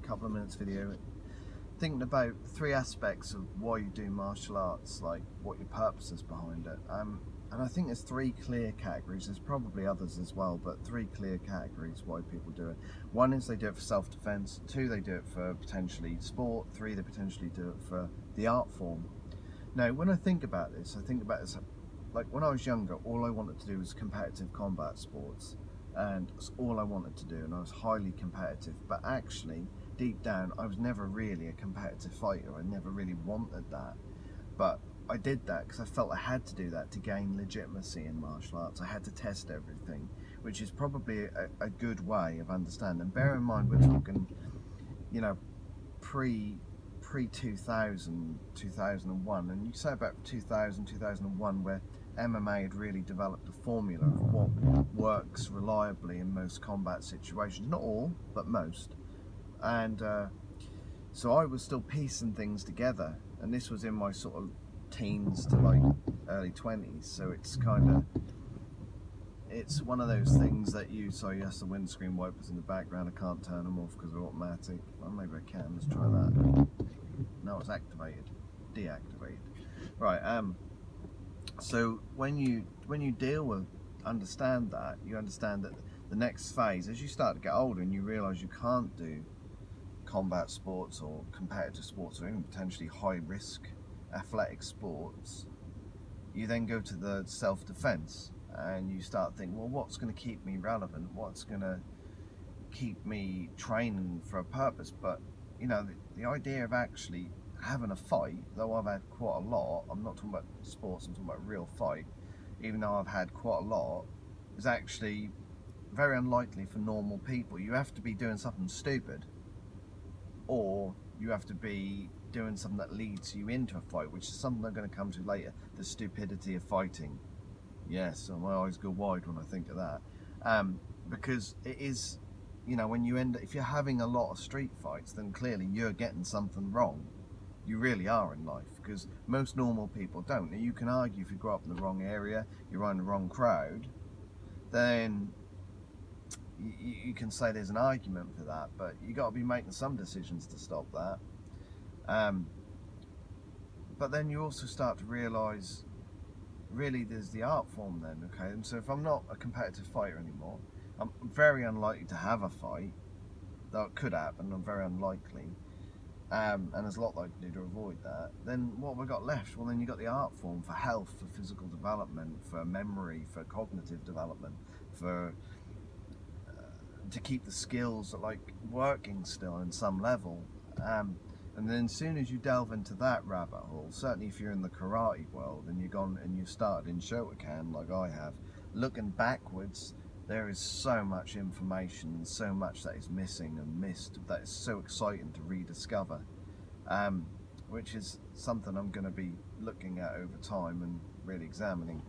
couple of minutes video thinking about 3 aspects of why you do martial arts, like what your purpose is behind it. And I think there's 3 clear categories. There's probably others as well, but 3 clear categories why people do it. 1 is they do it for self-defense. 2, they do it for potentially sport. 3, they potentially do it for the art form. Now, when I think about this, like when I was younger, all I wanted to do was competitive combat sports, and that's all I wanted to do, and I was highly competitive. But actually, deep down, I was never really a competitive fighter. I never really wanted that, but I did that because I felt I had to do that to gain legitimacy in martial arts. I had to test everything, which is probably a good way of understanding. Bear in mind, we're talking, you know, pre 2000, 2001, and you say about 2000, 2001, where MMA had really developed a formula of what works reliably in most combat situations. Not all, but most. And so I was still piecing things together, and this was in my sort of teens to like early 20s, so it's one of those things that sorry, yes, the windscreen wipers in the background, I can't turn them off because they're automatic. Well, maybe I can. Let's try that. No, it's activated. Deactivated. Right. So when you understand that, you understand that the next phase, as you start to get older and you realise you can't do combat sports or competitive sports or even potentially high risk athletic sports, you then go to the self-defense and you start thinking, well, what's going to keep me relevant? What's going to keep me training for a purpose? But you know, the idea of actually having a fight, though I've had quite a lot, I'm not talking about sports, I'm talking about real fight, even though I've had quite a lot, is actually very unlikely for normal people. You have to be doing something stupid, or you have to be doing something that leads you into a fight, which is something I'm going to come to later, the stupidity of fighting. Yes, so my eyes go wide when I think of that. Because it is, you know, if you're having a lot of street fights, then clearly you're getting something wrong. You really are in life, because most normal people don't. Now, you can argue if you grow up in the wrong area, you're around the wrong crowd, then you can say there's an argument for that, but you got to be making some decisions to stop that. But then you also start to realise, really, there's the art form then, okay? And so if I'm not a competitive fighter anymore, I'm very unlikely to have a fight, though it could happen, I'm very unlikely. And there's a lot that I can do to avoid that. Then what have I got left? Well, then you've got the art form for health, for physical development, for memory, for cognitive development, for to keep the skills like working still in some level. And then as soon as you delve into that rabbit hole, certainly if you're in the karate world and you've started in Shotokan like I have, looking backwards, there is so much information, so much that is missing and missed, that is so exciting to rediscover, which is something I'm going to be looking at over time and really examining.